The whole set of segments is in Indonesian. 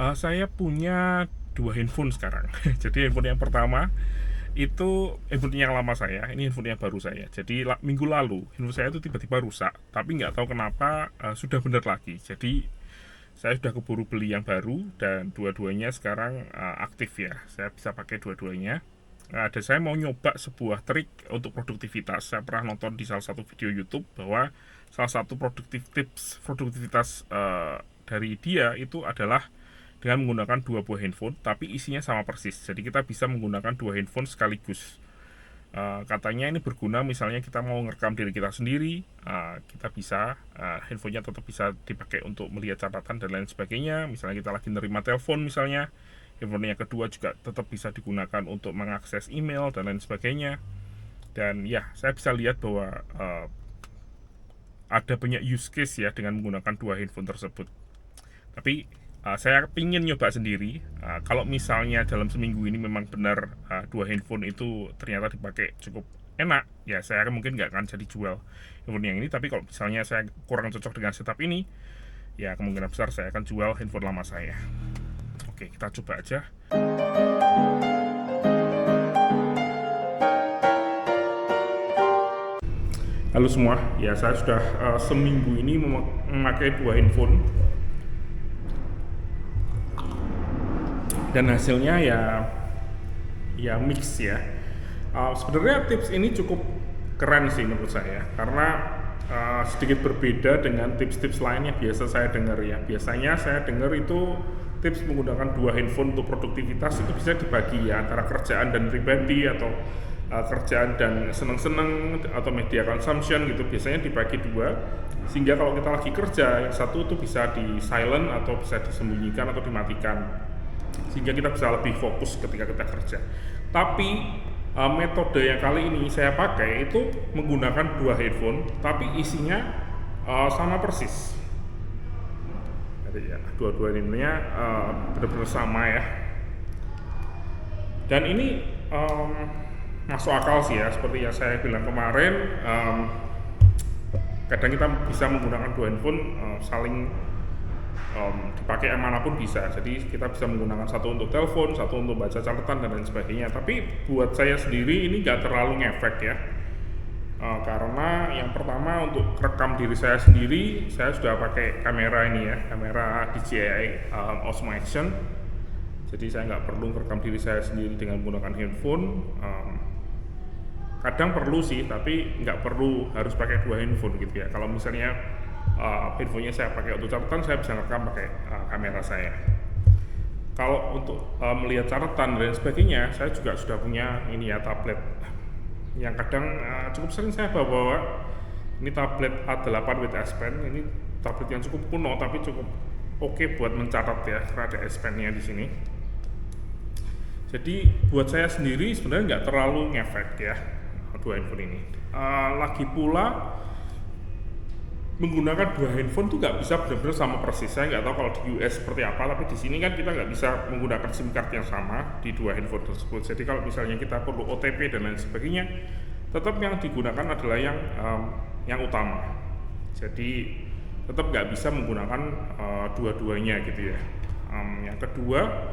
Saya punya 2 handphone sekarang. Jadi handphone yang pertama itu handphone yang lama saya, ini handphone yang baru saya. Jadi minggu lalu handphone saya itu tiba-tiba rusak, tapi nggak tahu kenapa sudah benar lagi. Jadi saya sudah keburu beli yang baru dan dua-duanya sekarang aktif ya. Saya bisa pakai dua-duanya. Dan saya mau nyoba sebuah trik untuk produktivitas. Saya pernah nonton di salah satu video YouTube bahwa salah satu tips produktivitas dari dia itu adalah dengan menggunakan dua buah handphone, tapi isinya sama persis. Jadi kita bisa menggunakan dua handphone sekaligus. Katanya ini berguna misalnya kita mau ngerekam diri kita sendiri, kita bisa handphonenya tetap bisa dipakai untuk melihat catatan dan lain sebagainya. Misalnya kita lagi nerima telepon misalnya, handphone yang kedua juga tetap bisa digunakan untuk mengakses email dan lain sebagainya. Dan ya, saya bisa lihat bahwa ada banyak use case ya dengan menggunakan dua handphone tersebut. Tapi saya pingin nyoba sendiri. Kalau misalnya dalam seminggu ini memang benar dua handphone itu ternyata dipakai cukup enak, ya saya mungkin nggak akan jadi jual handphone yang ini. Tapi kalau misalnya saya kurang cocok dengan setup ini, ya kemungkinan besar saya akan jual handphone lama saya. Oke, kita coba aja. Halo semua, ya saya sudah seminggu ini memakai dua handphone dan hasilnya ya mix ya. Sebenarnya tips ini cukup keren sih menurut saya karena sedikit berbeda dengan tips-tips lain yang biasa saya dengar ya. Biasanya saya dengar itu tips menggunakan dua handphone untuk produktivitas itu bisa dibagi ya antara kerjaan dan pribadi atau kerjaan dan seneng-seneng atau media consumption gitu, biasanya dibagi dua sehingga kalau kita lagi kerja yang satu itu bisa di silent atau bisa disembunyikan atau dimatikan sehingga kita bisa lebih fokus ketika kita kerja. Tapi metode yang kali ini saya pakai itu menggunakan dua handphone tapi isinya sama persis. Jadi ya dua-dua handphonenya benar-benar sama ya. Dan ini masuk akal sih ya, seperti yang saya bilang kemarin, kadang kita bisa menggunakan dua handphone saling dipakai manapun bisa. Jadi kita bisa menggunakan satu untuk telepon, satu untuk baca catatan dan lain sebagainya. Tapi buat saya sendiri ini nggak terlalu ngefek ya, karena yang pertama untuk rekam diri saya sendiri, saya sudah pakai kamera ini ya, kamera DJI Osmo Action. Jadi saya nggak perlu rekam diri saya sendiri dengan menggunakan handphone. Kadang perlu sih, tapi nggak perlu harus pakai dua handphone gitu ya. Kalau misalnya handphonenya saya pakai untuk catatan, saya bisa rekam pakai kamera saya. Kalau untuk melihat catatan dan sebagainya, saya juga sudah punya ini ya, tablet yang kadang cukup sering saya bawa. Ini tablet A8 with S Pen. Ini tablet yang cukup kuno tapi cukup oke buat mencatat ya, karena ada S Pen-nya di sini. Jadi buat saya sendiri sebenarnya nggak terlalu ngefek ya dua handphone ini. Lagi pula menggunakan dua handphone tuh nggak bisa benar-benar sama persis. Saya nggak tahu kalau di US seperti apa, tapi di sini kan kita nggak bisa menggunakan SIM card yang sama di dua handphone tersebut. Jadi kalau misalnya kita perlu OTP dan lain sebagainya, tetap yang digunakan adalah yang utama. Jadi tetap nggak bisa menggunakan dua-duanya gitu ya. Yang kedua,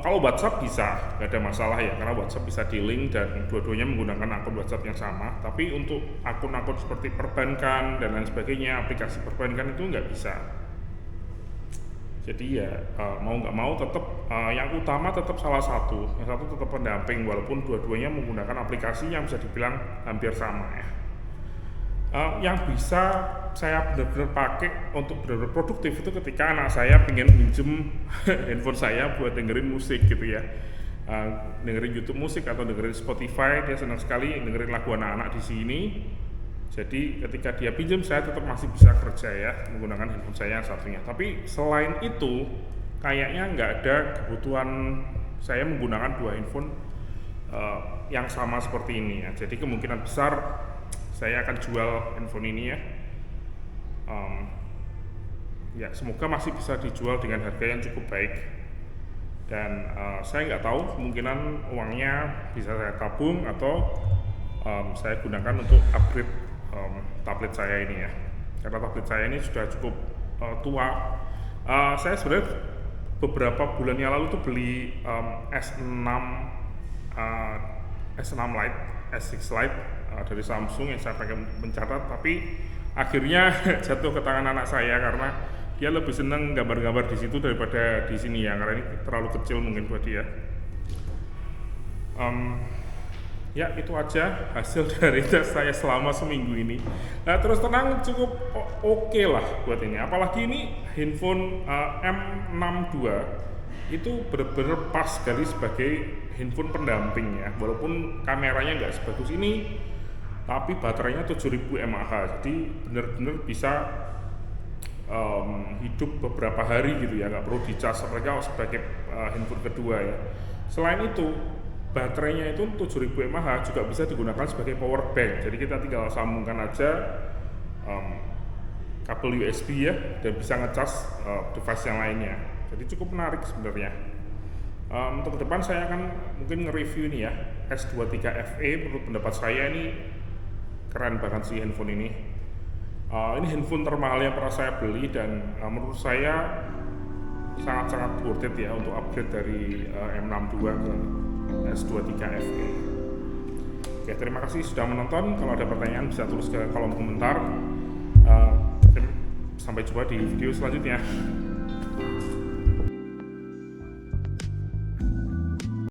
kalau WhatsApp bisa, nggak ada masalah ya, karena WhatsApp bisa di-link dan dua-duanya menggunakan akun WhatsApp yang sama. Tapi untuk akun-akun seperti perbankan dan lain sebagainya, aplikasi perbankan itu nggak bisa. Jadi ya mau nggak mau tetap yang utama tetap salah satu, yang satu tetap pendamping walaupun dua-duanya menggunakan aplikasi yang bisa dibilang hampir sama ya. Yang bisa saya benar-benar pakai untuk benar-benar produktif itu ketika anak saya pengen minjem handphone saya buat dengerin musik gitu ya, dengerin YouTube musik atau dengerin Spotify. Dia senang sekali dengerin lagu anak-anak di sini. Jadi ketika dia pinjam, saya tetap masih bisa kerja ya menggunakan handphone saya yang satunya. Tapi selain itu kayaknya nggak ada kebutuhan saya menggunakan dua handphone yang sama seperti ini ya. Jadi kemungkinan besar saya akan jual handphone ini ya. Ya semoga masih bisa dijual dengan harga yang cukup baik. Dan saya nggak tahu, kemungkinan uangnya bisa saya tabung atau saya gunakan untuk upgrade tablet saya ini ya. Karena tablet saya ini sudah cukup tua. Saya sebenarnya beberapa bulan yang lalu tuh beli S6 uh, S6 Lite, S6 Lite dari Samsung yang saya pakai mencatat, tapi akhirnya jatuh ke tangan anak saya karena dia lebih seneng gambar-gambar di situ daripada di sini ya, karena ini terlalu kecil mungkin buat dia. Ya itu aja hasil dari tes saya selama seminggu ini. Nah, terus tenang cukup oke lah buat ini. Apalagi ini handphone M62 itu benar-benar pas sekali sebagai handphone pendamping ya. Walaupun kameranya nggak sebagus ini, tapi baterainya 7000 mAh. Jadi benar-benar bisa hidup beberapa hari gitu ya, nggak perlu dicas apalagi sebagai handphone kedua ya. Selain itu baterainya itu 7000 mAh juga bisa digunakan sebagai power bank. Jadi kita tinggal sambungkan aja kabel USB ya dan bisa ngecas device yang lainnya. Jadi cukup menarik sebenarnya. Untuk ke depan saya akan mungkin nge-review ini ya S23 FE. Menurut pendapat saya ini keren banget sih handphone ini. Ini handphone termahal yang pernah saya beli dan menurut saya sangat-sangat worth it ya untuk upgrade dari M62 ke S23 FE. Oke, terima kasih sudah menonton. Kalau ada pertanyaan bisa tulis ke kolom komentar. Sampai jumpa di video selanjutnya.